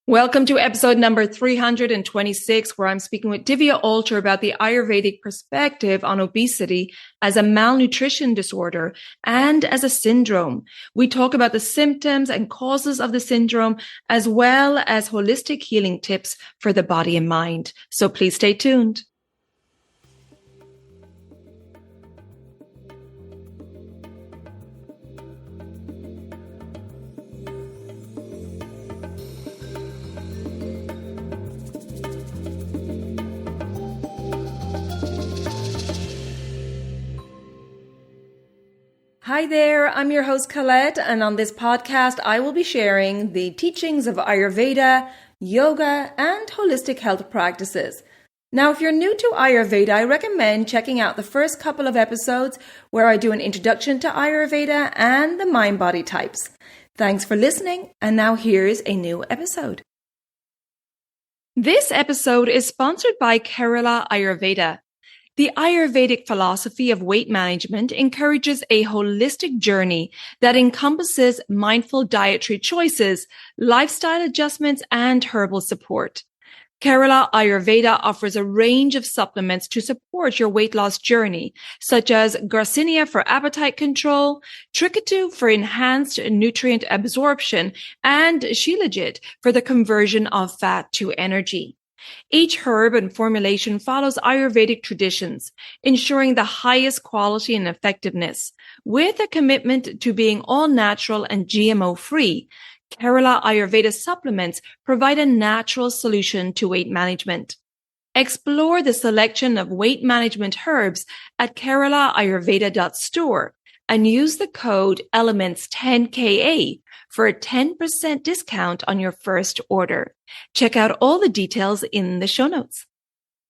Welcome to episode number 326, where I'm speaking with Divya Alter about the Ayurvedic perspective on obesity as a malnutrition disorder and as a syndrome. We talk about the symptoms and causes of the syndrome, as well as holistic healing tips for the body and mind. So please stay tuned. Hi there, I'm your host Colette, and on this podcast I will be sharing the teachings of Ayurveda, yoga, and holistic health practices. Now, if you're new to Ayurveda, I recommend checking out the first couple of episodes where I do an introduction to Ayurveda and the mind-body types. Thanks for listening, and now here's a new episode. This episode is sponsored by Kerala Ayurveda. The Ayurvedic philosophy of weight management encourages a holistic journey that encompasses mindful dietary choices, lifestyle adjustments, and herbal support. Kerala Ayurveda offers a range of supplements to support your weight loss journey, such as Garcinia for appetite control, Trikatu for enhanced nutrient absorption, and Shilajit for the conversion of fat to energy. Each herb and formulation follows Ayurvedic traditions, ensuring the highest quality and effectiveness. With a commitment to being all natural and GMO-free, Kerala Ayurveda supplements provide a natural solution to weight management. Explore the selection of weight management herbs at keralaayurveda.store and use the code ELEMENTS10KA for a 10% discount on your first order. Check out all the details in the show notes.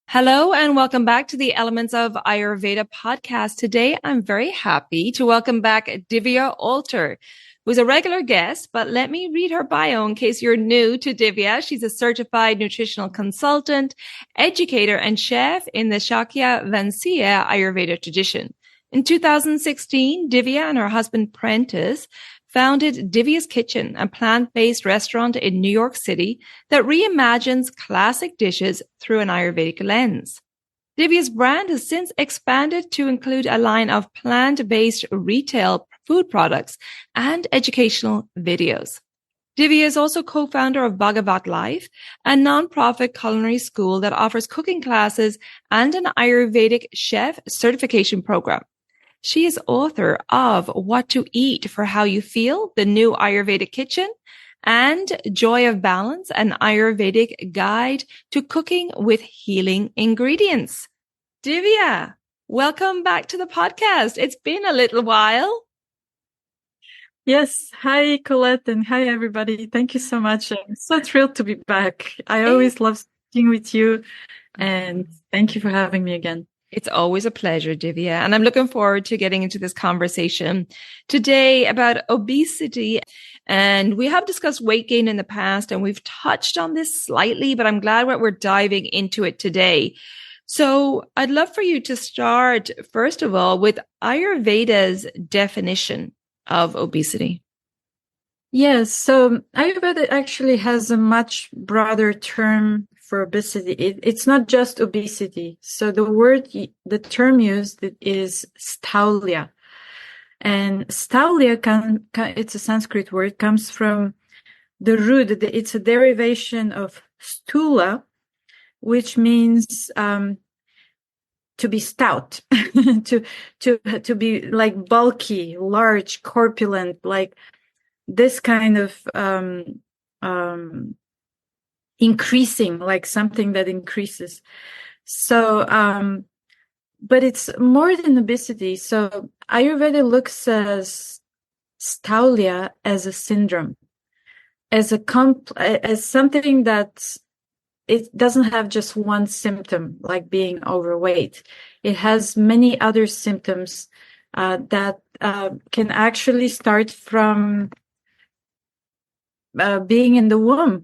Hello and welcome back to the Elements of Ayurveda podcast. Today, I'm very happy to welcome back Divya Alter, who's a regular guest, but let me read her bio in case you're new to Divya. She's a certified nutritional consultant, educator, and chef in the Shaka Vansiya Ayurveda tradition. In 2016, Divya and her husband Prentiss founded Divya's Kitchen, a plant-based restaurant in New York City that reimagines classic dishes through an Ayurvedic lens. Divya's brand has since expanded to include a line of plant-based retail food products and educational videos. Divya is also co-founder of Bhagavat Life, a non-profit culinary school that offers cooking classes and an Ayurvedic chef certification program. She is author of What to Eat for How You Feel, the New Ayurvedic Kitchen, and Joy of Balance, an Ayurvedic guide to cooking with healing ingredients. Divya, welcome back to the podcast. It's been a little while. Yes. Hi, Colette, and hi, everybody. Thank you so much. I'm so thrilled to be back. I always love speaking with you, and thank you for having me again. It's always a pleasure, Divya, and I'm looking forward to getting into this conversation today about obesity. And we have discussed weight gain in the past, and we've touched on this slightly, but I'm glad we're diving into it today. So I'd love for you to start, first of all, with Ayurveda's definition of obesity. Yes, so Ayurveda actually has a much broader term for obesity. It's not just obesity. So the term used is sthaulya. And sthaulya it's a Sanskrit word, comes from the root. It's a derivation of stula, which means to be stout, to be like bulky, large, corpulent, like this kind of increasing, like something that increases. So, but it's more than obesity. So Ayurveda looks as sthaulya as a syndrome, as something that it doesn't have just one symptom, like being overweight. It has many other symptoms that can actually start from being in the womb.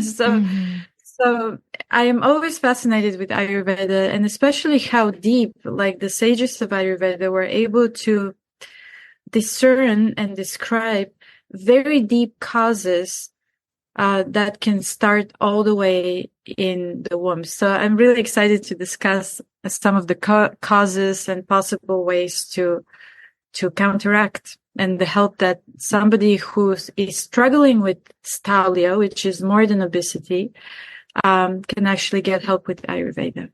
So I am always fascinated with Ayurveda, and especially how deep, like the sages of Ayurveda were able to discern and describe very deep causes that can start all the way in the womb. So I'm really excited to discuss some of the causes and possible ways to counteract and the help that somebody who is struggling with stylia, which is more than obesity, can actually get help with Ayurveda.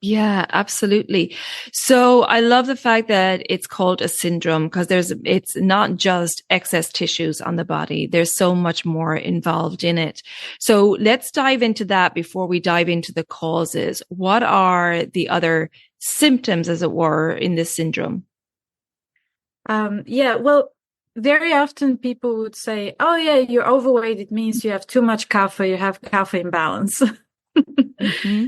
Yeah, absolutely. So I love the fact that it's called a syndrome because it's not just excess tissues on the body. There's so much more involved in it. So let's dive into that before we dive into the causes. What are the other symptoms, as it were, in this syndrome? Well, very often people would say, oh yeah, you're overweight. It means you have too much kapha. You have kapha imbalance. Mm-hmm.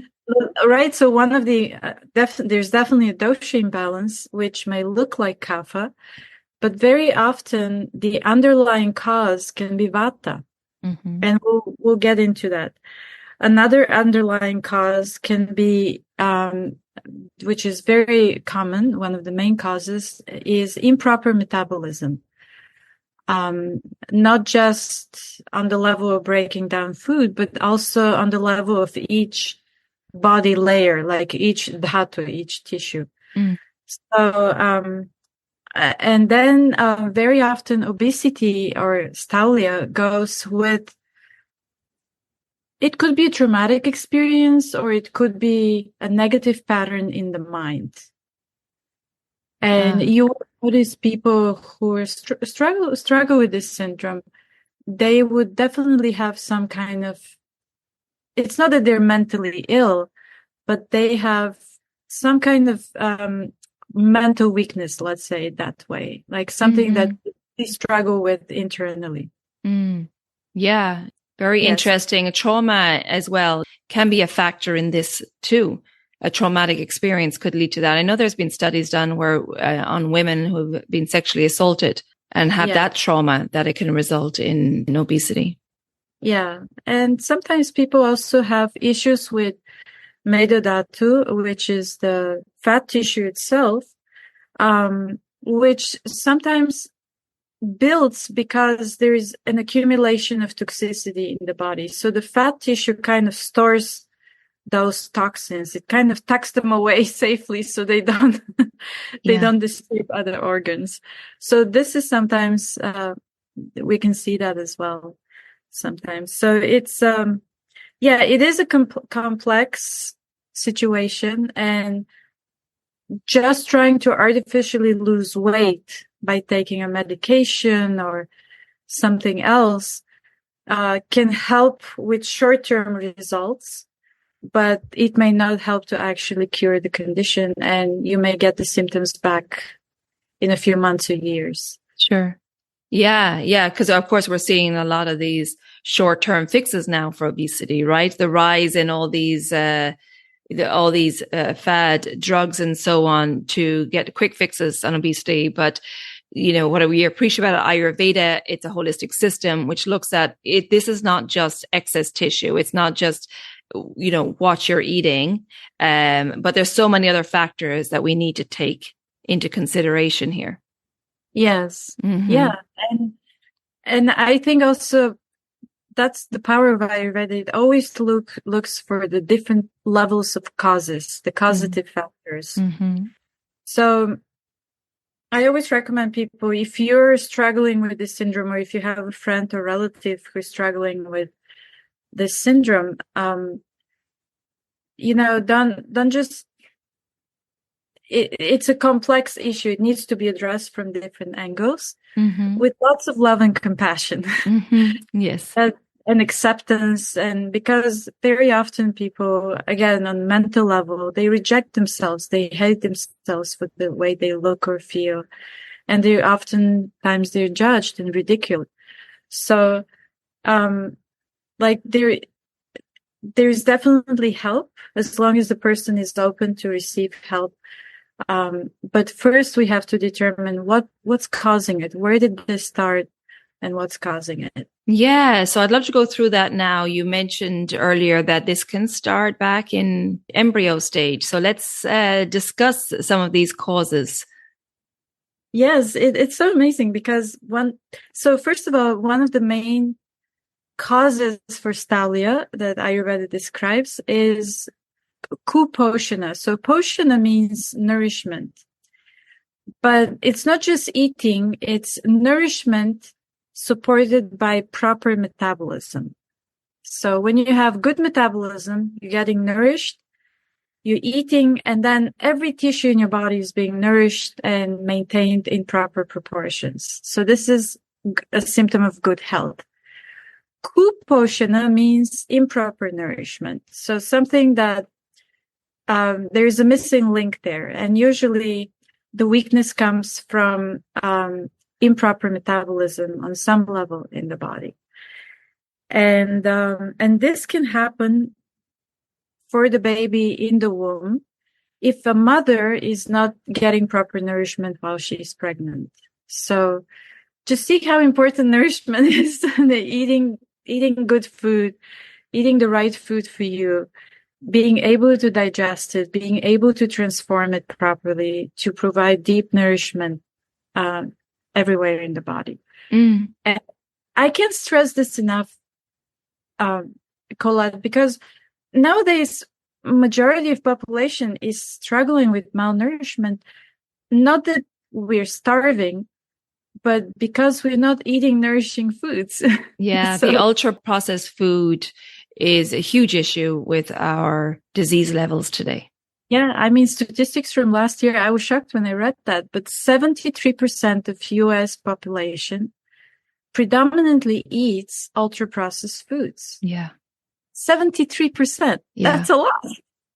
Right. So one of the, there's definitely a dosha imbalance, which may look like kapha, but very often the underlying cause can be vata. Mm-hmm. And we'll get into that. Another underlying cause can be, which is very common, one of the main causes is improper metabolism. Not just on the level of breaking down food, but also on the level of each body layer, like each dhatu, each tissue. Mm. So, and then very often obesity or stylia goes with, it could be a traumatic experience or it could be a negative pattern in the mind. And you notice people who are struggle with this syndrome, they would definitely have some kind of, it's not that they're mentally ill, but they have some kind of mental weakness, let's say it that way, like something that they struggle with internally. Yeah, very interesting. Trauma as well can be a factor in this too. A traumatic experience could lead to that. I know there's been studies done where on women who've been sexually assaulted and have that trauma that it can result in obesity. Yeah. And sometimes people also have issues with Medadatu, which is the fat tissue itself, which sometimes builds because there is an accumulation of toxicity in the body. So the fat tissue kind of stores those toxins. It kind of tucks them away safely so they don't don't disturb other organs. So this is sometimes we can see that as well sometimes. So it's it is a complex situation, and just trying to artificially lose weight by taking a medication or something else can help with short-term results, but it may not help to actually cure the condition, and you may get the symptoms back in a few months or years. Sure. Yeah. Because of course we're seeing a lot of these short-term fixes now for obesity, right? The rise in all these fad drugs and so on to get quick fixes on obesity. But you know, what we appreciate about Ayurveda, it's a holistic system which looks at it. This is not just excess tissue. It's not just, you know, what you're eating. But there's so many other factors that we need to take into consideration here. Yes. Mm-hmm. Yeah. And I think also that's the power of Ayurveda. It always looks for the different levels of causes, the causative factors. Mm-hmm. So I always recommend people, if you're struggling with this syndrome, or if you have a friend or relative who's struggling with this syndrome, you know, don't just, it's a complex issue. It needs to be addressed from different angles with lots of love and compassion. Yes. And acceptance. And because very often people, again, on mental level, they reject themselves. They hate themselves for the way they look or feel. And they're judged and ridiculed. So, there's definitely help as long as the person is open to receive help. But first we have to determine what's causing it. Where did this start and what's causing it? Yeah. So I'd love to go through that now. You mentioned earlier that this can start back in embryo stage. So let's discuss some of these causes. Yes, it's so amazing because so first of all, one of the main causes for stalia that Ayurveda describes is kuposhana. So poshana means nourishment. But it's not just eating, it's nourishment supported by proper metabolism. So when you have good metabolism, you're getting nourished, you're eating, and then every tissue in your body is being nourished and maintained in proper proportions. So this is a symptom of good health. Kuposhana means improper nourishment. So something that there's a missing link there. And usually the weakness comes from improper metabolism on some level in the body. And this can happen for the baby in the womb if a mother is not getting proper nourishment while she's pregnant. So just see how important nourishment is. eating good food, eating the right food for you, being able to digest it, being able to transform it properly to provide deep nourishment everywhere in the body. And I can't stress this enough, Colette, because nowadays majority of population is struggling with malnourishment. Not that we're starving, but because we're not eating nourishing foods. Yeah, So, the ultra processed food is a huge issue with our disease levels today. yeah, I mean, statistics from last year, I was shocked when I read that, but 73% of US population predominantly eats ultra processed foods. Yeah. 73%. Yeah. That's a lot.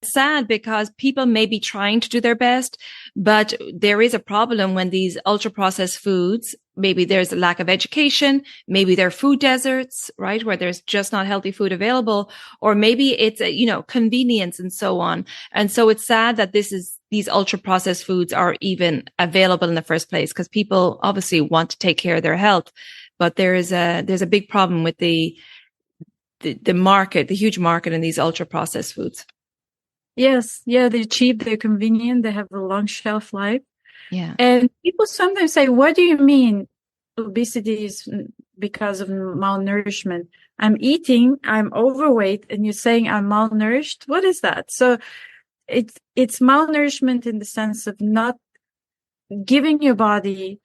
Sad because people may be trying to do their best, but there is a problem when these ultra processed foods, maybe there's a lack of education, maybe they're food deserts, right? Where there's just not healthy food available, or maybe it's, convenience and so on. And so it's sad that these ultra processed foods are even available in the first place because people obviously want to take care of their health. But there's a big problem with the market, the huge market in these ultra processed foods. Yes. Yeah. They're cheap. They're convenient. They have a long shelf life. Yeah. And people sometimes say, what do you mean obesity is because of malnourishment? I'm eating, I'm overweight, and you're saying I'm malnourished. What is that? So it's malnourishment in the sense of not giving your body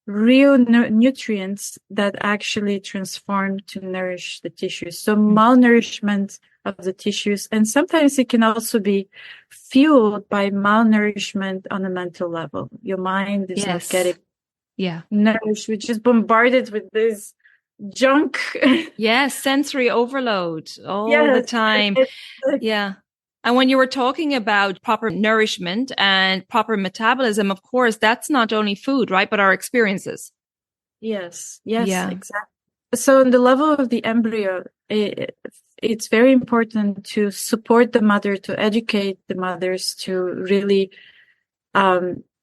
real nutrients that actually transform to nourish the tissues. So malnourishment of the tissues. And sometimes it can also be fueled by malnourishment on a mental level. Your mind is not getting nourished. We're just bombarded with this junk. Yes, sensory overload all the time. Yeah. And when you were talking about proper nourishment and proper metabolism, of course, that's not only food, right? But our experiences. Yes, exactly. So on the level of the embryo, it's very important to support the mother, to educate the mothers to really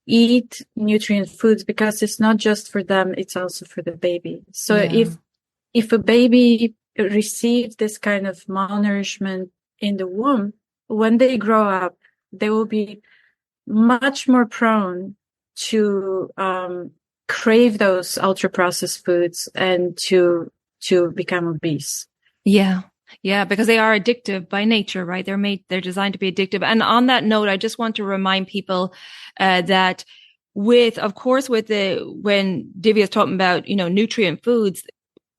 eat nutrient foods, because it's not just for them, it's also for the baby. So if a baby receives this kind of malnourishment in the womb, when they grow up, they will be much more prone to crave those ultra processed foods and to become obese. Yeah, because they are addictive by nature, right? They're designed to be addictive. And on that note, I just want to remind people that when Divya is talking about, nutrient foods,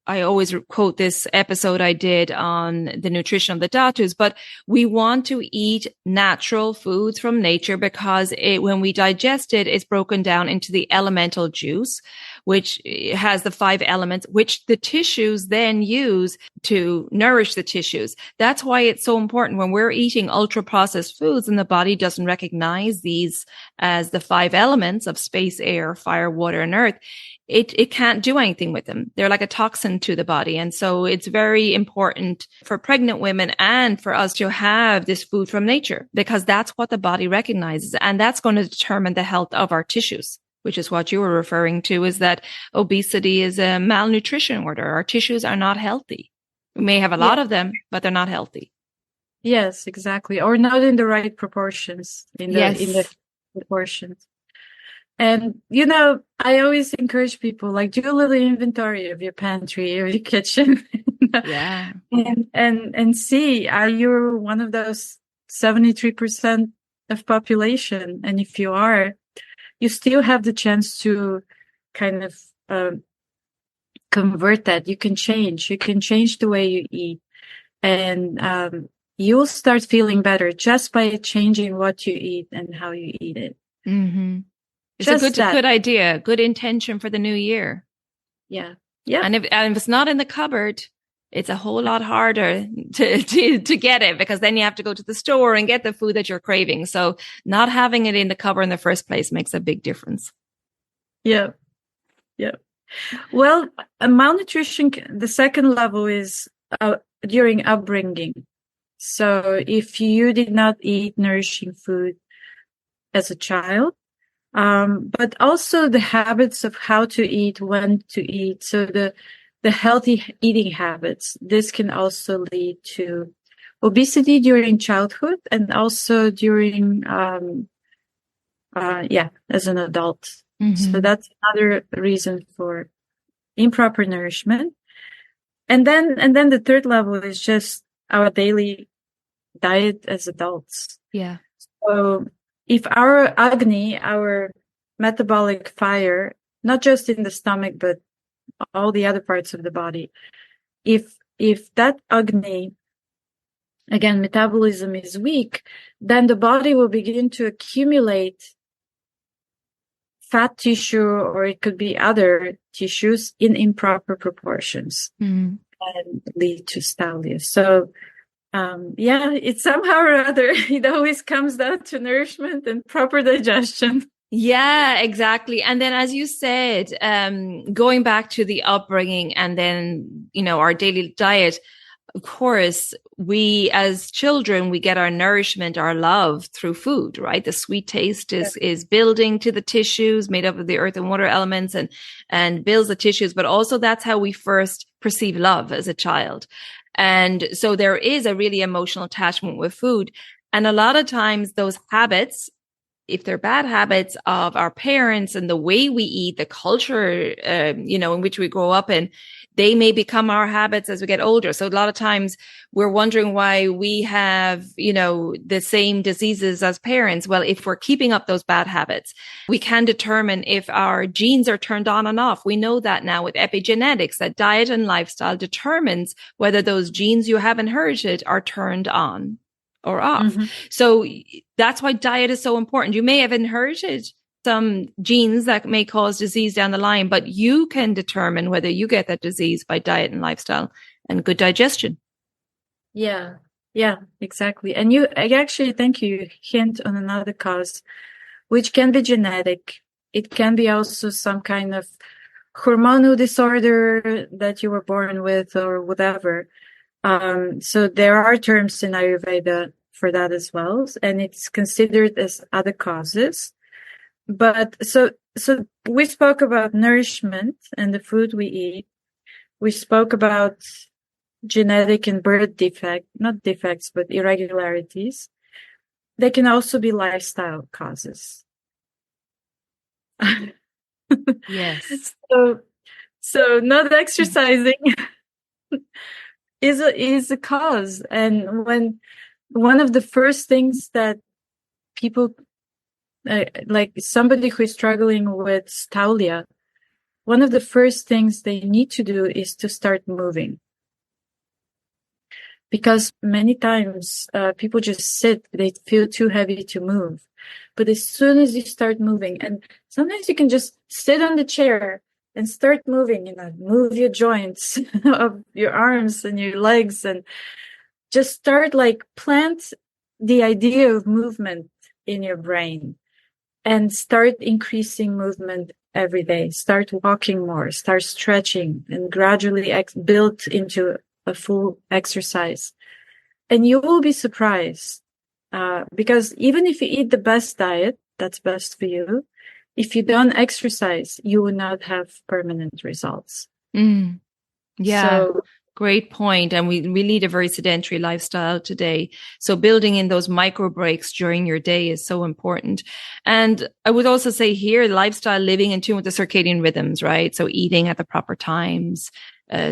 I always quote this episode I did on the nutrition of the dhatus, but we want to eat natural foods from nature because when we digest it, it's broken down into the elemental juice, which has the 5 elements, which the tissues then use to nourish the tissues. That's why it's so important when we're eating ultra processed foods and the body doesn't recognize these as the 5 elements of space, air, fire, water, and earth. It can't do anything with them. They're like a toxin to the body. And so it's very important for pregnant women and for us to have this food from nature, because that's what the body recognizes. And that's going to determine the health of our tissues, which is what you were referring to, is that obesity is a malnutrition order. Our tissues are not healthy. We may have a lot of them, but they're not healthy. Yes, exactly. Or not in the right proportions, in the proportions. And, I always encourage people, like, do a little inventory of your pantry or your kitchen. Yeah. And see, are you one of those 73% of population? And if you are, you still have the chance to kind of convert that. You can change the way you eat, and you'll start feeling better just by changing what you eat and how you eat it. Mm-hmm. It's just a good idea, good intention for the new year. Yeah. And if it's not in the cupboard, it's a whole lot harder to get it, because then you have to go to the store and get the food that you're craving. So not having it in the cupboard in the first place makes a big difference. Yeah. Well, malnutrition, the second level is during upbringing. So if you did not eat nourishing food as a child, but also the habits of how to eat, when to eat. So the healthy eating habits, this can also lead to obesity during childhood and also during, as an adult. Mm-hmm. So that's another reason for improper nourishment. And then the third level is just our daily diet as adults. Yeah. So if our agni, our metabolic fire, not just in the stomach, but all the other parts of the body, if that agni, again, metabolism is weak, then the body will begin to accumulate fat tissue, or it could be other tissues, in improper proportions, and lead to stylia. So it's somehow or other, it always comes down to nourishment and proper digestion. Yeah, exactly. And then, as you said, going back to the upbringing and then, our daily diet, of course, we as children, we get our nourishment, our love through food, right? The sweet taste is building to the tissues made up of the earth and water elements and builds the tissues, but also that's how we first perceive love as a child. And so there is a really emotional attachment with food. And a lot of times those habits, if they're bad habits of our parents and the way we eat, the culture, in which we grow up in, they may become our habits as we get older. So a lot of times we're wondering why we have, the same diseases as parents. Well, if we're keeping up those bad habits, we can determine if our genes are turned on and off. We know that now with epigenetics, that diet and lifestyle determines whether those genes you have inherited are turned on or off. Mm-hmm. So that's why diet is so important. You may have inherited some genes that may cause disease down the line, but you can determine whether you get that disease by diet and lifestyle and good digestion. Yeah, exactly. And I actually think you hint on another cause, which can be genetic. It can be also some kind of hormonal disorder that you were born with or whatever. So there are terms in Ayurveda for that as well, and it's considered as other causes. But so we spoke about nourishment and the food we eat. We spoke about genetic and birth not defects, but irregularities. They can also be lifestyle causes. Yes. So not exercising is a cause. And when one of the first things that people, like somebody who is struggling with stylia, one of the first things they need to do is to start moving. Because many times people just sit, they feel too heavy to move. But as soon as you start moving, and sometimes you can just sit on the chair and start moving, move your joints of your arms and your legs, and just start plant the idea of movement in your brain and start increasing movement every day. Start walking more, start stretching, and gradually build into a full exercise. And you will be surprised, because even if you eat the best diet that's best for you, if you don't exercise, you will not have permanent results. Yeah. So, Great point. And we lead a very sedentary lifestyle today. So building in those micro breaks during your day is so important. And I would also say here, lifestyle living in tune with the circadian rhythms, right? So eating at the proper times,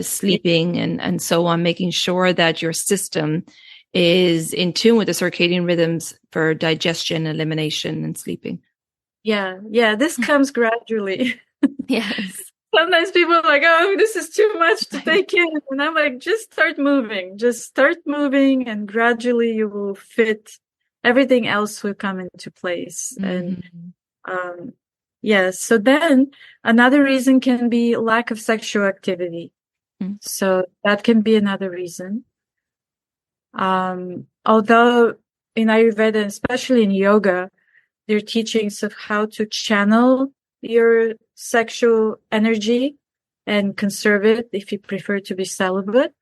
sleeping and so on, making sure that your system is in tune with the circadian rhythms for digestion, elimination, and sleeping. Yeah. Yeah. This comes gradually. Yes. Sometimes people are like, oh, this is too much to take in. And I'm like, just start moving. Just start moving, and gradually you will fit. Everything else will come into place. And yeah, so then another reason can be lack of sexual activity. So that can be another reason. Although in Ayurveda, especially in yoga, there are teachings of how to channel your sexual energy and conserve it if you prefer to be celibate.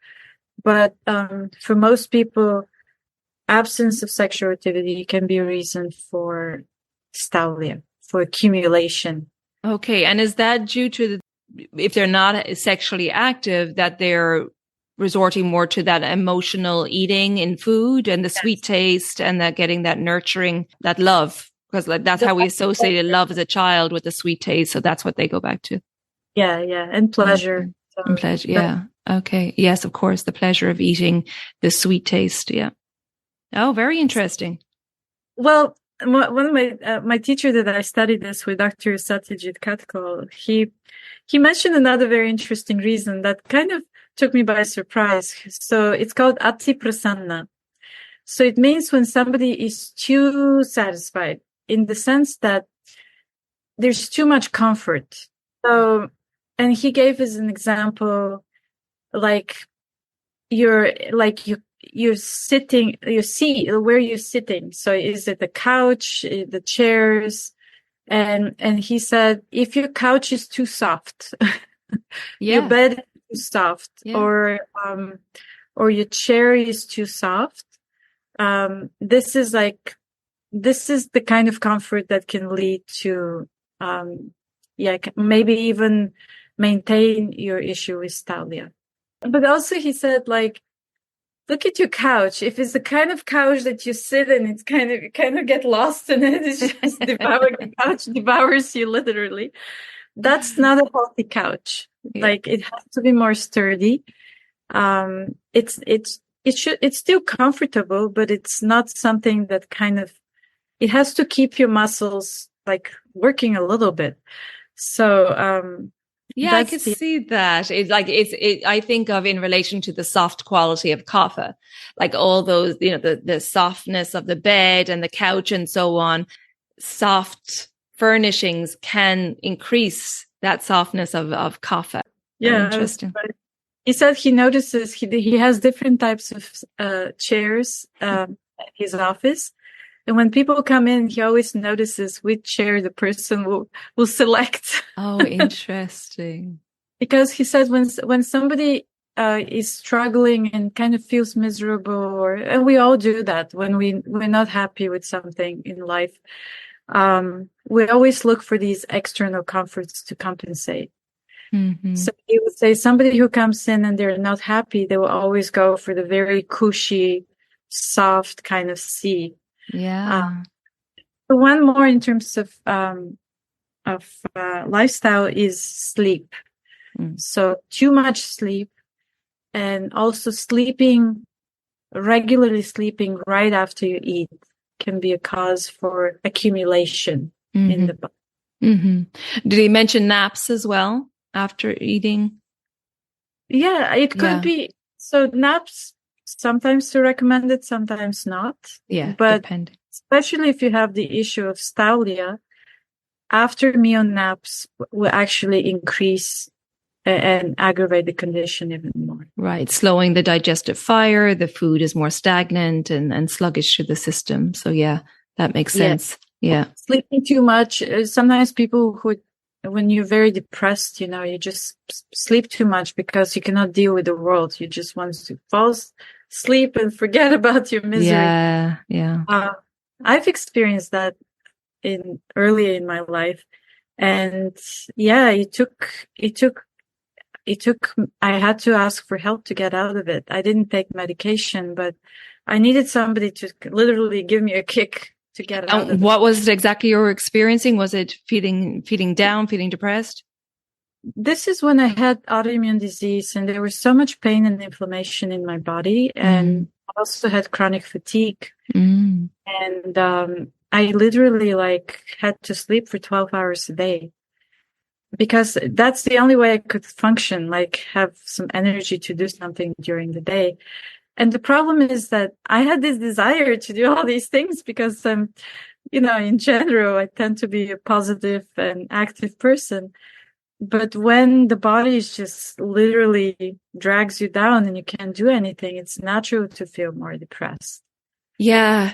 But for most people, absence of sexual activity can be a reason for stylia, for accumulation. Okay. And is that due to if they're not sexually active, that they're resorting more to that emotional eating in food and the sweet taste and that getting that nurturing, that love? Because that's how we associated love as a child, with the sweet taste. So that's what they go back to. Yeah, yeah. And pleasure. Okay. And pleasure. Yeah. Okay. Yes, of course. The pleasure of eating, the sweet taste. Yeah. Oh, very interesting. Well, one of my teacher that I studied this with, Dr. Satyajit Katkal, he mentioned another very interesting reason that kind of took me by surprise. So it's called ati prasanna. So it means when somebody is too satisfied, in the sense that there's too much comfort. So, and he gave us an example, like you're sitting, you see where you're sitting. So is it the couch, the chairs? And he said, if your couch is too soft, your bed is too soft, or your chair is too soft, this is the kind of comfort that can lead to, maybe even maintain your issue with stylia. But also he said, like, look at your couch. If it's the kind of couch that you sit in, you kind of get lost in it. It's just the couch devours you literally. That's not a healthy couch. Yeah. Like, it has to be more sturdy. It's still comfortable, but it's not something that it has to keep your muscles like working a little bit. So, I could see that. I think of in relation to the soft quality of kapha, like all those, the softness of the bed and the couch and so on. Soft furnishings can increase that softness of kapha. Yeah. Interesting. He said he notices he has different types of chairs at his office. And when people come in, he always notices which chair the person will select. Oh, interesting. Because he said when somebody is struggling and kind of feels miserable, and we all do that when we're not happy with something in life, we always look for these external comforts to compensate. Mm-hmm. So he would say somebody who comes in and they're not happy, they will always go for the very cushy, soft kind of seat. Yeah. One more in terms of lifestyle is sleep. So too much sleep, and also regularly sleeping right after you eat can be a cause for accumulation in the body. Mm-hmm. Did he mention naps as well after eating? Yeah, it could be. So naps, sometimes are recommended, sometimes not. Yeah, but depending. Especially if you have the issue of stylia, after meal naps will actually increase and aggravate the condition even more. Right, slowing the digestive fire. The food is more stagnant and sluggish to the system. So yeah, that makes sense. Yeah. Sleeping too much. Sometimes people when you're very depressed, you just sleep too much because you cannot deal with the world. You just want to fall asleep and forget about your misery. Yeah. I've experienced that earlier in my life, and it took I had to ask for help to get out of it. I didn't take medication, but I needed somebody to literally give me a kick to get out of it. What was it exactly you were experiencing? Was it feeling down, feeling depressed? This is when I had autoimmune disease and there was so much pain and inflammation in my body. And I also had chronic fatigue. And I literally had to sleep for 12 hours a day because that's the only way I could function, have some energy to do something during the day. And the problem is that I had this desire to do all these things because in general, I tend to be a positive and active person. But when the body just literally drags you down and you can't do anything, it's natural to feel more depressed. Yeah.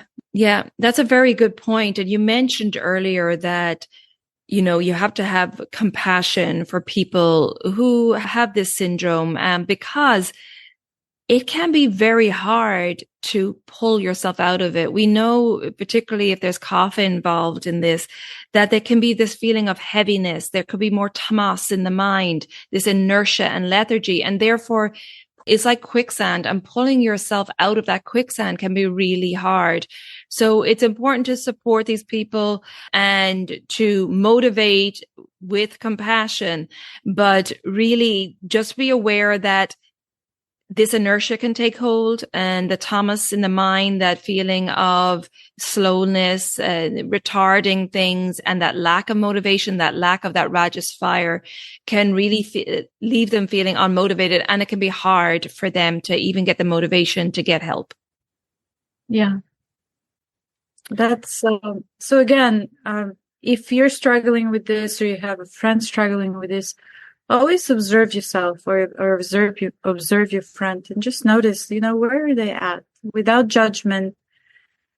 That's a very good point. And you mentioned earlier that, you have to have compassion for people who have this syndrome, because it can be very hard to pull yourself out of it. We know, particularly if there's coffee involved in this, that there can be this feeling of heaviness. There could be more tamas in the mind, this inertia and lethargy. And therefore, it's like quicksand, and pulling yourself out of that quicksand can be really hard. So it's important to support these people and to motivate with compassion, but really just be aware that this inertia can take hold, and the tamas in the mind, that feeling of slowness, retarding things, and that lack of motivation, that lack of that rajas fire can really leave them feeling unmotivated. And it can be hard for them to even get the motivation to get help. Yeah. That's, so again, if you're struggling with this or you have a friend struggling with this, always observe yourself or observe your friend and just notice, where are they at without judgment,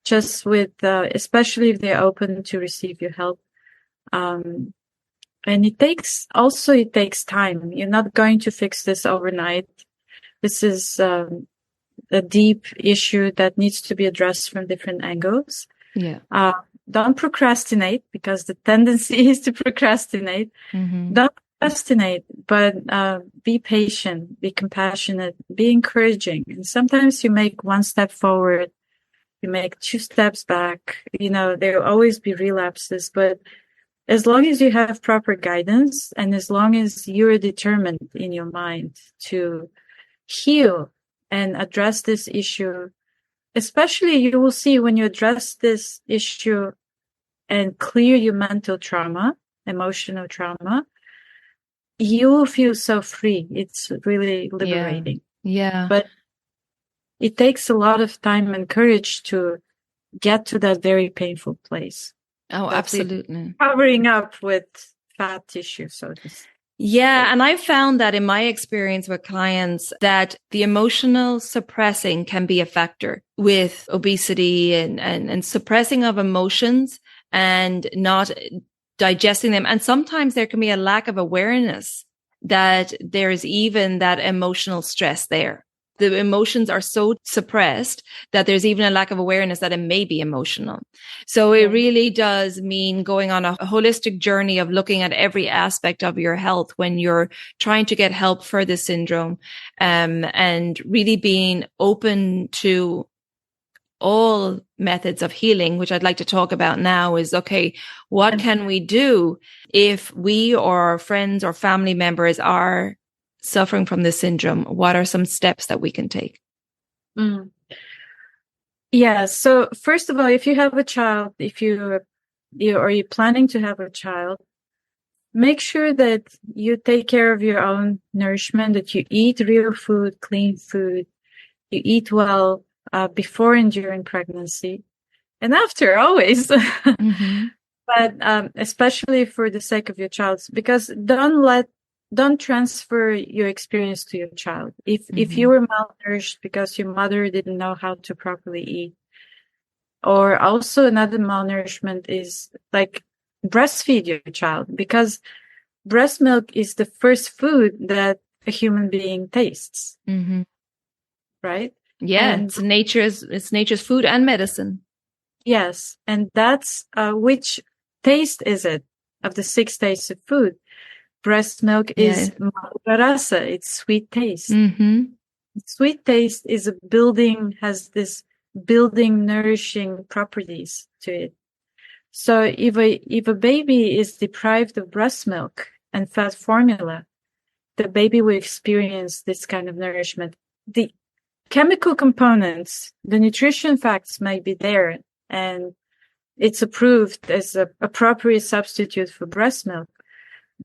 just with, especially if they're open to receive your help. And it takes time. You're not going to fix this overnight. This is, a deep issue that needs to be addressed from different angles. Yeah. Don't procrastinate, because the tendency is to procrastinate. Don't procrastinate, but be patient, be compassionate, be encouraging. And sometimes you make one step forward, you make two steps back. There will always be relapses, but as long as you have proper guidance and as long as you're determined in your mind to heal and address this issue, especially you will see when you address this issue and clear your mental trauma, emotional trauma, you will feel so free. It's really liberating. Yeah. But it takes a lot of time and courage to get to that very painful place. Oh, absolutely. Covering up with fat tissue, so to speak. Yeah. And I found that in my experience with clients that the emotional suppressing can be a factor with obesity and suppressing of emotions and not digesting them. And sometimes there can be a lack of awareness that there is even that emotional stress there. The emotions are so suppressed that there's even a lack of awareness that it may be emotional. So it really does mean going on a holistic journey of looking at every aspect of your health when you're trying to get help for this syndrome, and really being open to all methods of healing, which I'd like to talk about now, is, okay, what can we do if we or our friends or family members are suffering from this syndrome? What are some steps that we can take? Yeah. So first of all, if you have a child, if you're planning to have a child, make sure that you take care of your own nourishment, that you eat real food, clean food, you eat well before and during pregnancy and after, always. But especially for the sake of your child, because don't transfer your experience to your child. If you were malnourished because your mother didn't know how to properly eat, or also another malnourishment is breastfeed your child, because breast milk is the first food that a human being tastes. Right? Yeah. And it's nature's food and medicine. Yes. And that's, which taste is it of the 6 tastes of food? breast milk is rasa. It's sweet taste. Mm-hmm. Sweet taste is has this building, nourishing properties to it. So if a baby is deprived of breast milk and fat formula, the baby will experience this kind of nourishment. The chemical components, the nutrition facts may be there, and it's approved as a appropriate substitute for breast milk,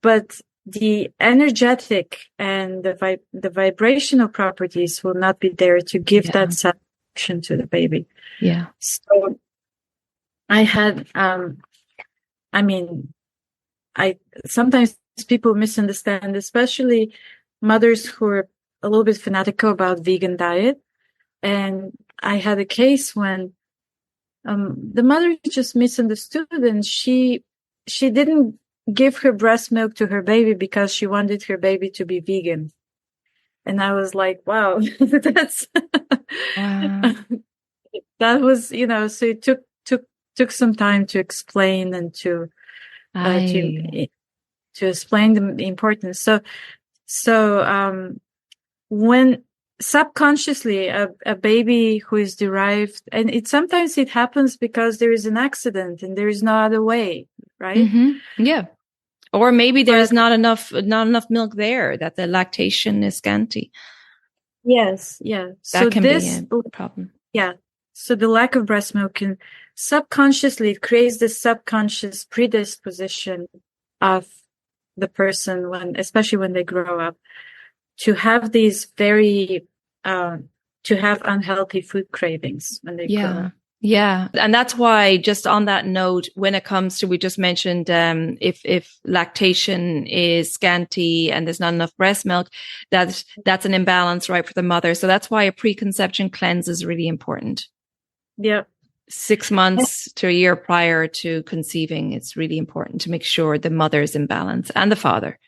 but the energetic and the vibrational properties will not be there to give that satisfaction to the baby. Yeah. So I had, sometimes people misunderstand, especially mothers who are a little bit fanatical about vegan diet. And I had a case when the mother just misunderstood, and she didn't give her breast milk to her baby because she wanted her baby to be vegan. And I was like, wow, that's wow. That was, so it took some time to explain and to explain the importance. So when subconsciously a baby who is derived, and sometimes it happens because there is an accident and there is no other way, right? Mm-hmm. Yeah. Or maybe there's not enough milk there, that the lactation is scanty. Yes, yeah. That can be a problem. Yeah. So the lack of breast milk can subconsciously, it creates this subconscious predisposition of the person especially when they grow up, to have these to have unhealthy food cravings when they grow up. Yeah. And that's why, just on that note, when it comes to, we just mentioned, if lactation is scanty and there's not enough breast milk, that's an imbalance, right, for the mother. So that's why a preconception cleanse is really important. Yeah. 6 months to a year prior to conceiving, it's really important to make sure the mother is in balance and the father.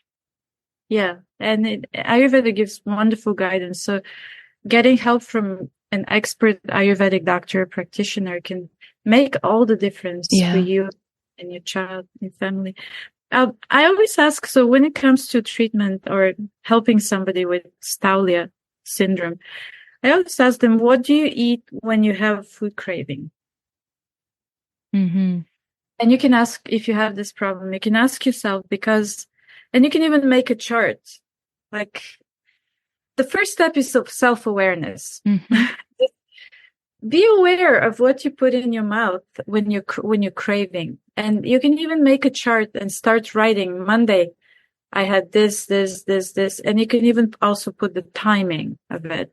Yeah. And Ayurveda gives wonderful guidance. So getting help from an expert Ayurvedic doctor, practitioner, can make all the difference for you and your child, your family. I always ask, so when it comes to treatment or helping somebody with Staulia syndrome, I always ask them, what do you eat when you have food craving? Mm-hmm. And you can ask, if you have this problem, you can ask yourself, and you can even make a chart. Like, the first step is self-awareness. Mm-hmm. Be aware of what you put in your mouth when you're craving. And you can even make a chart and start writing, Monday, I had this, and you can even also put the timing of it.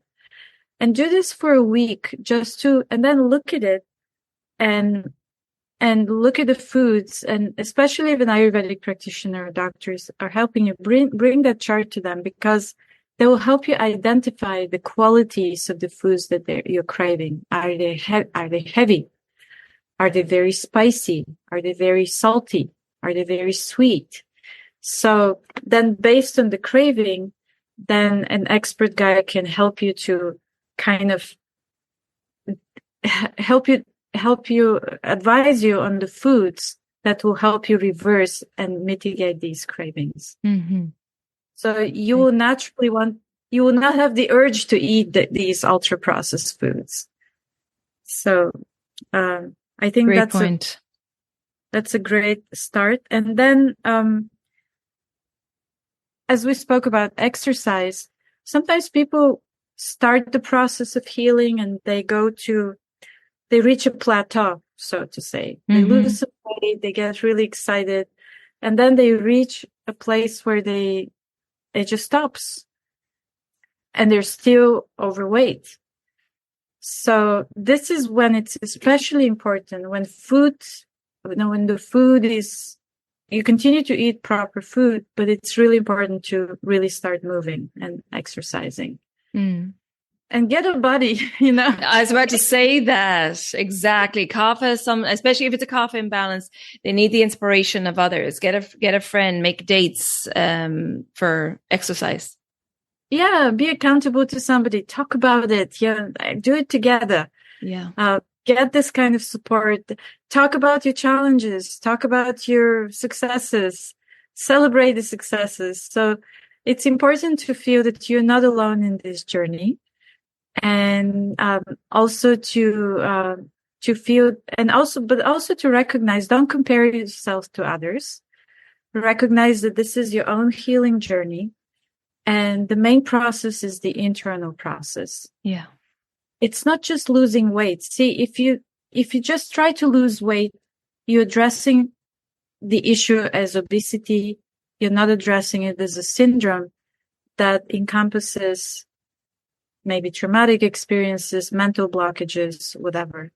And do this for a week, and then look at it and look at the foods, and especially if an Ayurvedic practitioner or doctors are helping you, bring that chart to them, because they will help you identify the qualities of the foods that you're craving. Are they heavy? Are they very spicy? Are they very salty? Are they very sweet? So then, based on the craving, then an expert guide can help you to kind of help you, advise you on the foods that will help you reverse and mitigate these cravings. Mm-hmm. So you will not have the urge to eat these ultra processed foods. So, I think that's a great start. And then, as we spoke about exercise, sometimes people start the process of healing and they reach a plateau, so to say. Mm-hmm. They lose some weight, they get really excited, and then they reach a place where it just stops, and they're still overweight. So this is when it's especially important, when the food is, you continue to eat proper food, but it's really important to really start moving and exercising. Mm. And get a body, I was about to say that. Exactly. Kapha, especially if it's a kapha imbalance, they need the inspiration of others. Get a friend, make dates, for exercise. Yeah. Be accountable to somebody. Talk about it. Yeah. Do it together. Yeah. Get this kind of support. Talk about your challenges. Talk about your successes. celebrate the successes. So it's important to feel that you're not alone in this journey, and also to feel, and also to recognize, don't compare yourself to others. Recognize that this is your own healing journey, and the main process is the internal process. Yeah. It's not just losing weight. See, if you just try to lose weight, you're addressing the issue as obesity. You're not addressing it as a syndrome that encompasses maybe traumatic experiences, mental blockages, whatever.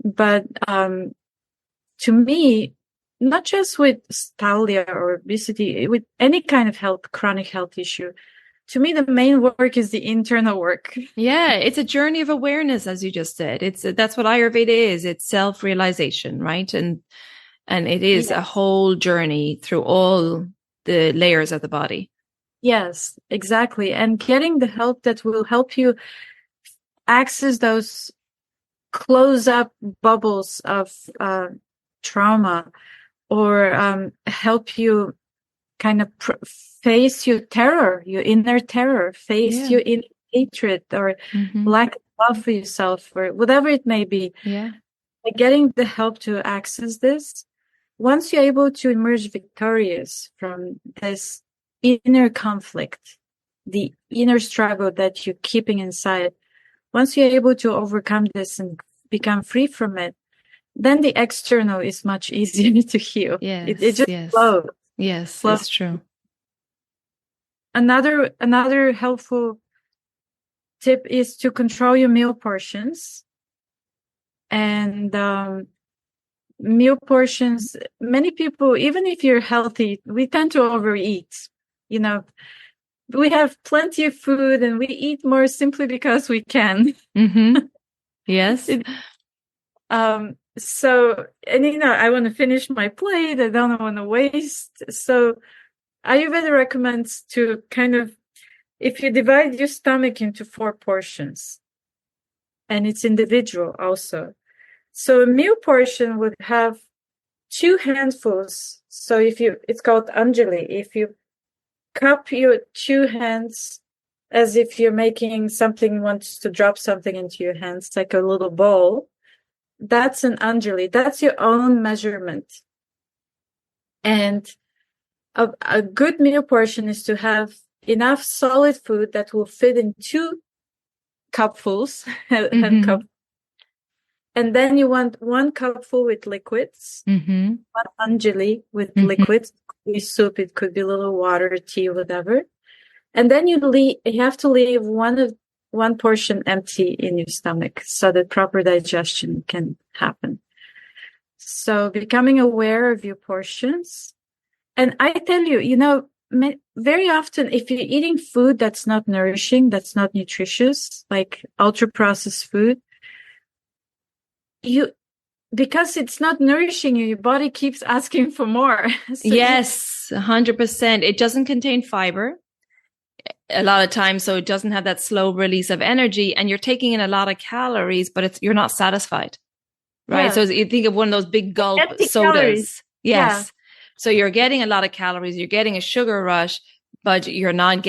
But to me, not just with thalassemia or obesity, with any kind of chronic health issue, to me, the main work is the internal work. Yeah, it's a journey of awareness, as you just said. That's what Ayurveda is. It's self-realization, right? And it is a whole journey through all the layers of the body. Yes, exactly. And getting the help that will help you access those close-up bubbles of trauma, or help you kind of face your terror, your inner terror, face your inner hatred or lack of love for yourself, or whatever it may be. Yeah. By getting the help to access this, once you're able to emerge victorious from this inner conflict, the inner struggle that you're keeping inside, once you're able to overcome this and become free from it, then the external is much easier to heal. Yes, it just flows. Yes, it's true. Another helpful tip is to control your meal portions. And meal portions, many people, even if you're healthy, we tend to overeat. You know, we have plenty of food and we eat more simply because we can. Yes. So, and I want to finish my plate. I don't want to waste. So Ayurveda recommends to kind of, if you divide your stomach into 4 portions, and it's individual also. So a meal portion would have 2 handfuls. So it's called Anjali. If you cup your 2 hands as if you're making something, wants to drop something into your hands, like a little bowl, that's an Anjali. That's your own measurement. And a good meal portion is to have enough solid food that will fit in 2 cupfuls, hand cup. And then you want 1 cupful with liquids, 1 Anjali with liquids. It could be soup, it could be a little water, tea, whatever. And then you have to leave one portion empty in your stomach so that proper digestion can happen. So becoming aware of your portions. And I tell you, very often if you're eating food that's not nourishing, that's not nutritious, like ultra processed food, because it's not nourishing you, your body keeps asking for more. So yes, 100%. It doesn't contain fiber a lot of times, so it doesn't have that slow release of energy, and you're taking in a lot of calories, but you're not satisfied, right? Yeah. So you think of one of those big gulp sodas. Calories. Yes. Yeah. So you're getting a lot of calories, you're getting a sugar rush, but you're not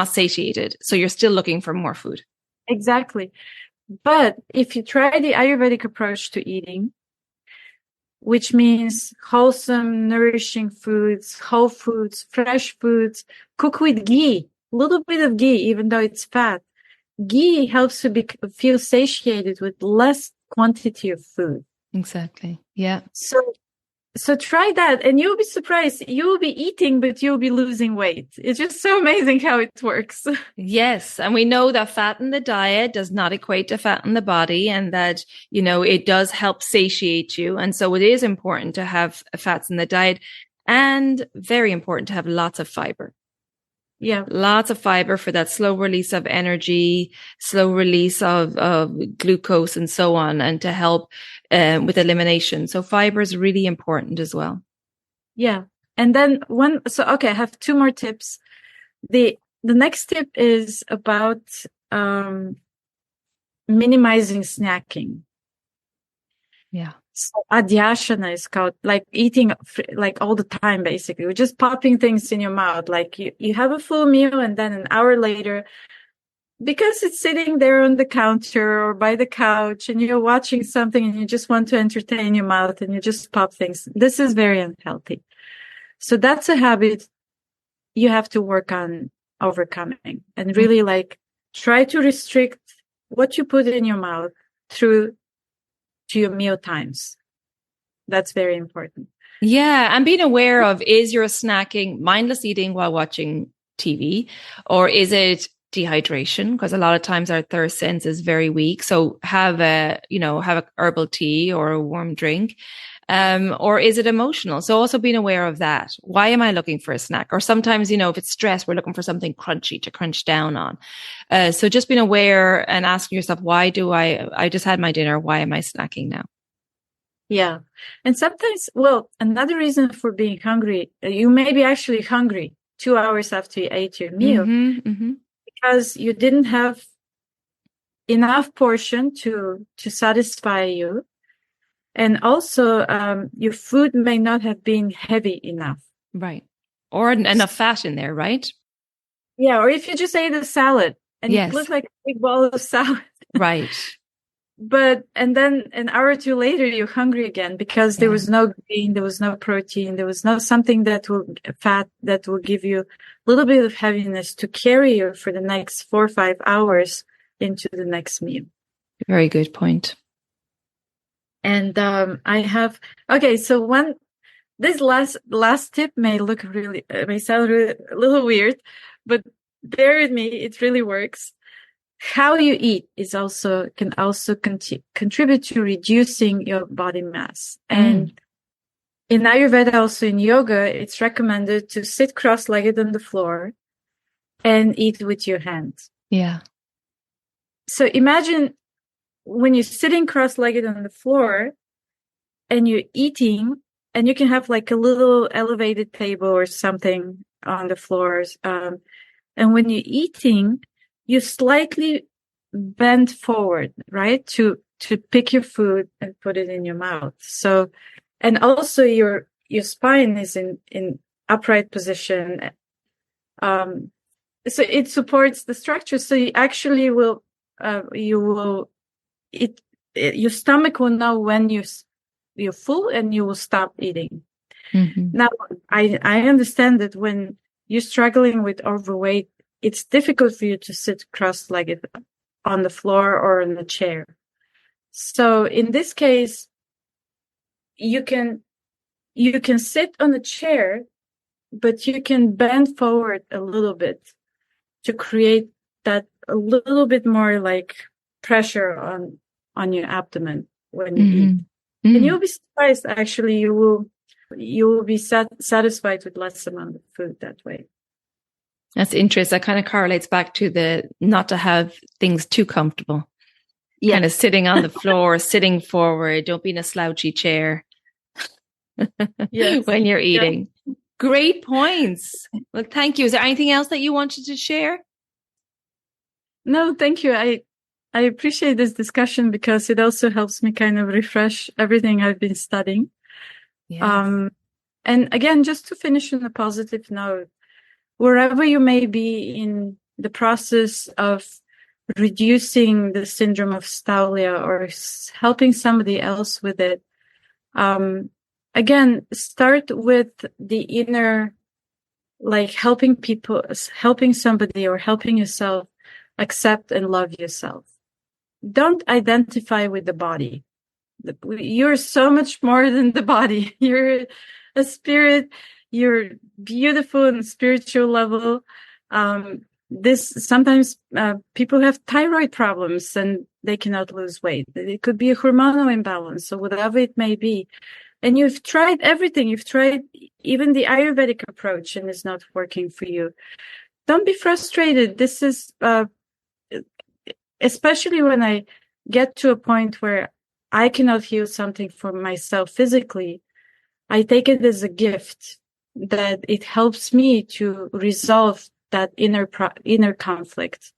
satiated. So you're still looking for more food. Exactly. But if you try the Ayurvedic approach to eating, which means wholesome, nourishing foods, whole foods, fresh foods, cook with ghee, a little bit of ghee, even though it's fat. Ghee helps you feel satiated with less quantity of food. Exactly. Yeah. So try that and you'll be surprised. You'll be eating, but you'll be losing weight. It's just so amazing how it works. Yes. And we know that fat in the diet does not equate to fat in the body, and that, it does help satiate you. And so it is important to have fats in the diet, and very important to have lots of fiber. Yeah. Lots of fiber for that slow release of energy, slow release of glucose and so on, and to help with elimination. So fiber is really important as well. Yeah. And then I have 2 more tips. The next tip is about minimizing snacking. Yeah. So adhyasana is called, like eating like all the time, basically. We're just popping things in your mouth. Like you have a full meal and then an hour later, because it's sitting there on the counter or by the couch and you're watching something and you just want to entertain your mouth and you just pop things. This is very unhealthy. So that's a habit you have to work on overcoming and really like try to restrict what you put in your mouth through to your meal times. That's very important. Yeah. And being aware of, is your snacking mindless eating while watching TV, or is it dehydration? Because a lot of times our thirst sense is very weak. So have a herbal tea or a warm drink. Or is it emotional? So also being aware of that. Why am I looking for a snack? Or sometimes, if it's stress, we're looking for something crunchy to crunch down on. So just being aware and asking yourself, why do I just had my dinner. Why am I snacking now? Yeah. And sometimes, another reason for being hungry, you may be actually hungry 2 hours after you ate your meal because you didn't have enough portion to satisfy you. And also, your food may not have been heavy enough. Right. Or enough fat in there, right? Yeah. Or if you just ate a salad and it looked like a big bowl of salad. Right. And then an hour or two later, you're hungry again because there was no green, there was no protein, there was no something fat that will give you a little bit of heaviness to carry you for the next 4 or 5 hours into the next meal. Very good point. And so this last tip may sound really, a little weird, but bear with me, it really works. How you eat can also contribute to reducing your body mass. And in Ayurveda, also in yoga, it's recommended to sit cross-legged on the floor and eat with your hands. Yeah. So imagine when you're sitting cross-legged on the floor and you're eating, and you can have like a little elevated table or something on the floors. And when you're eating, you slightly bend forward, right? To pick your food and put it in your mouth. So, and also your spine is in upright position. So it supports the structure. So you actually your stomach will know when you're full and you will stop eating. Now, I understand that when you're struggling with overweight, it's difficult for you to sit cross-legged on the floor or in a chair. So in this case, you can sit on a chair, but you can bend forward a little bit to create that a little bit more like pressure on your abdomen when you eat. And you'll be surprised, actually, you will be satisfied with less amount of food that way. That's interesting. That kind of correlates back to the not to have things too comfortable. Yeah. Kind of sitting on the floor, sitting forward, don't be in a slouchy chair when you're eating. Yeah. Great points. Well, thank you. Is there anything else that you wanted to share? No, thank you. I appreciate this discussion because it also helps me kind of refresh everything I've been studying. Yes. And again, just to finish on a positive note, wherever you may be in the process of reducing the syndrome of Staulia or helping somebody else with it, again, start with the inner, like helping somebody or helping yourself accept and love yourself. Don't identify with the body. You're so much more than the body. You're a spirit. You're beautiful on a spiritual level. Sometimes people have thyroid problems and they cannot lose weight. It could be a hormonal imbalance or whatever it may be. And you've tried everything. You've tried even the Ayurvedic approach and it's not working for you. Don't be frustrated. This is, especially when I get to a point where I cannot heal something for myself physically, I take it as a gift that it helps me to resolve that inner conflict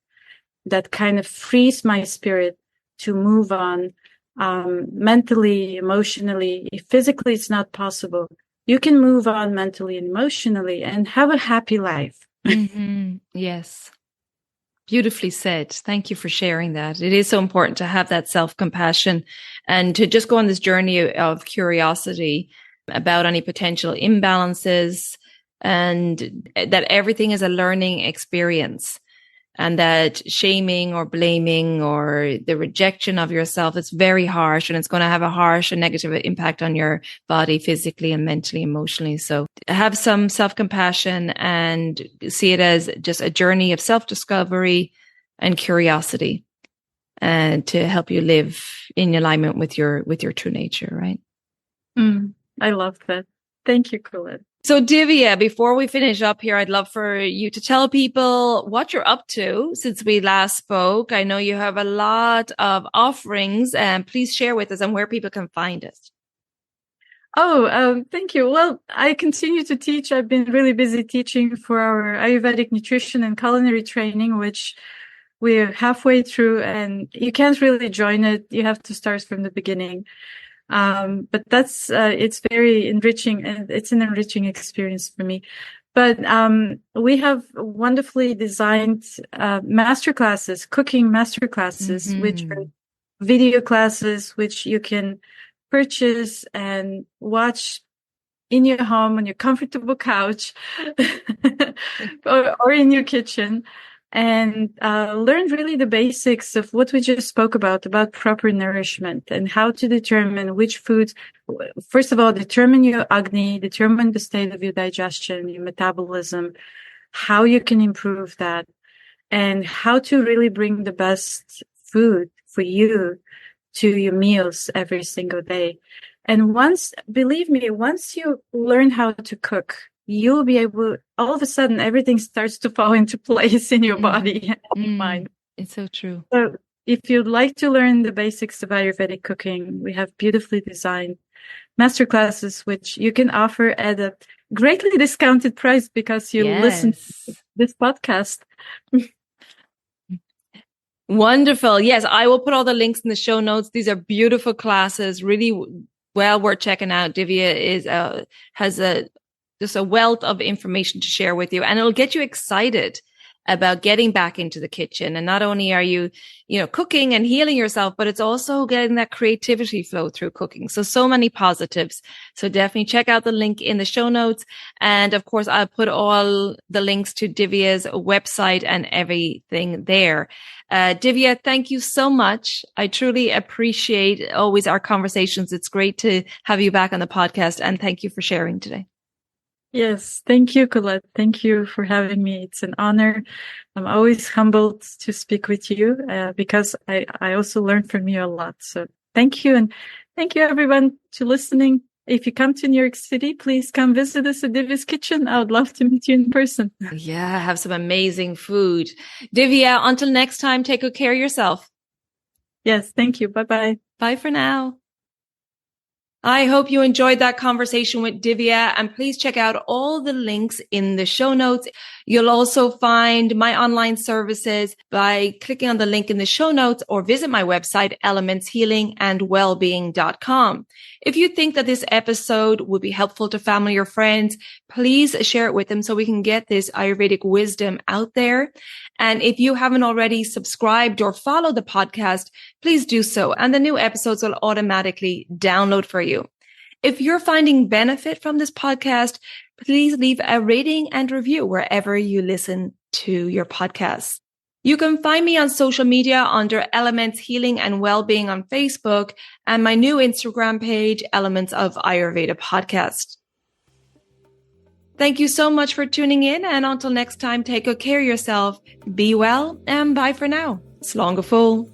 that kind of frees my spirit to move on mentally, emotionally. If physically it's not possible, you can move on mentally and emotionally and have a happy life. Mm-hmm. Yes. Beautifully said. Thank you for sharing that. It is so important to have that self-compassion and to just go on this journey of curiosity about any potential imbalances, and that everything is a learning experience, and that shaming or blaming or the rejection of yourself is very harsh, and it's going to have a harsh and negative impact on your body physically and mentally, emotionally. So have some self-compassion and see it as just a journey of self-discovery and curiosity, and to help you live in alignment with your true nature, right? I love that. Thank you, Colette. So Divya, before we finish up here, I'd love for you to tell people what you're up to since we last spoke. I know you have a lot of offerings, and please share with us and where people can find it. Thank you. Well, I continue to teach. I've been really busy teaching for our Ayurvedic nutrition and culinary training, which we're halfway through, and you can't really join it. You have to start from the beginning. But that's, it's very enriching, and it's an enriching experience for me. But, we have wonderfully designed, masterclasses, cooking masterclasses, which are video classes, which you can purchase and watch in your home on your comfortable couch or in your kitchen. And learn really the basics of what we just spoke about proper nourishment and how to determine which foods. First of all, determine your Agni, determine the state of your digestion, your metabolism, how you can improve that, and how to really bring the best food for you to your meals every single day. And believe me, once you learn how to cook, you'll be able, all of a sudden, everything starts to fall into place in your body and mind. It's so true. So if you'd like to learn the basics of Ayurvedic cooking, we have beautifully designed masterclasses, which you can offer at a greatly discounted price because you listen to this podcast. Wonderful. Yes, I will put all the links in the show notes. These are beautiful classes, really well worth checking out. Divya has just a wealth of information to share with you, and it'll get you excited about getting back into the kitchen. And not only are you, cooking and healing yourself, but it's also getting that creativity flow through cooking. So many positives. So definitely check out the link in the show notes. And of course, I'll put all the links to Divya's website and everything there. Divya, thank you so much. I truly appreciate always our conversations. It's great to have you back on the podcast, and thank you for sharing today. Yes. Thank you, Colette. Thank you for having me. It's an honor. I'm always humbled to speak with you, because I also learn from you a lot. So thank you. And thank you everyone to listening. If you come to New York City, please come visit us at Divya's Kitchen. I would love to meet you in person. Yeah. Have some amazing food. Divya, until next time, take good care of yourself. Yes. Thank you. Bye-bye. Bye for now. I hope you enjoyed that conversation with Divya, and please check out all the links in the show notes. You'll also find my online services by clicking on the link in the show notes, or visit my website, elementshealingandwellbeing.com. If you think that this episode would be helpful to family or friends, please share it with them so we can get this Ayurvedic wisdom out there. And if you haven't already subscribed or followed the podcast, please do so, and the new episodes will automatically download for you. If you're finding benefit from this podcast, please leave a rating and review wherever you listen to your podcasts. You can find me on social media under Elements Healing and Wellbeing on Facebook, and my new Instagram page, Elements of Ayurveda Podcast. Thank you so much for tuning in, and until next time, take good care of yourself, be well, and bye for now. Slán go fóill.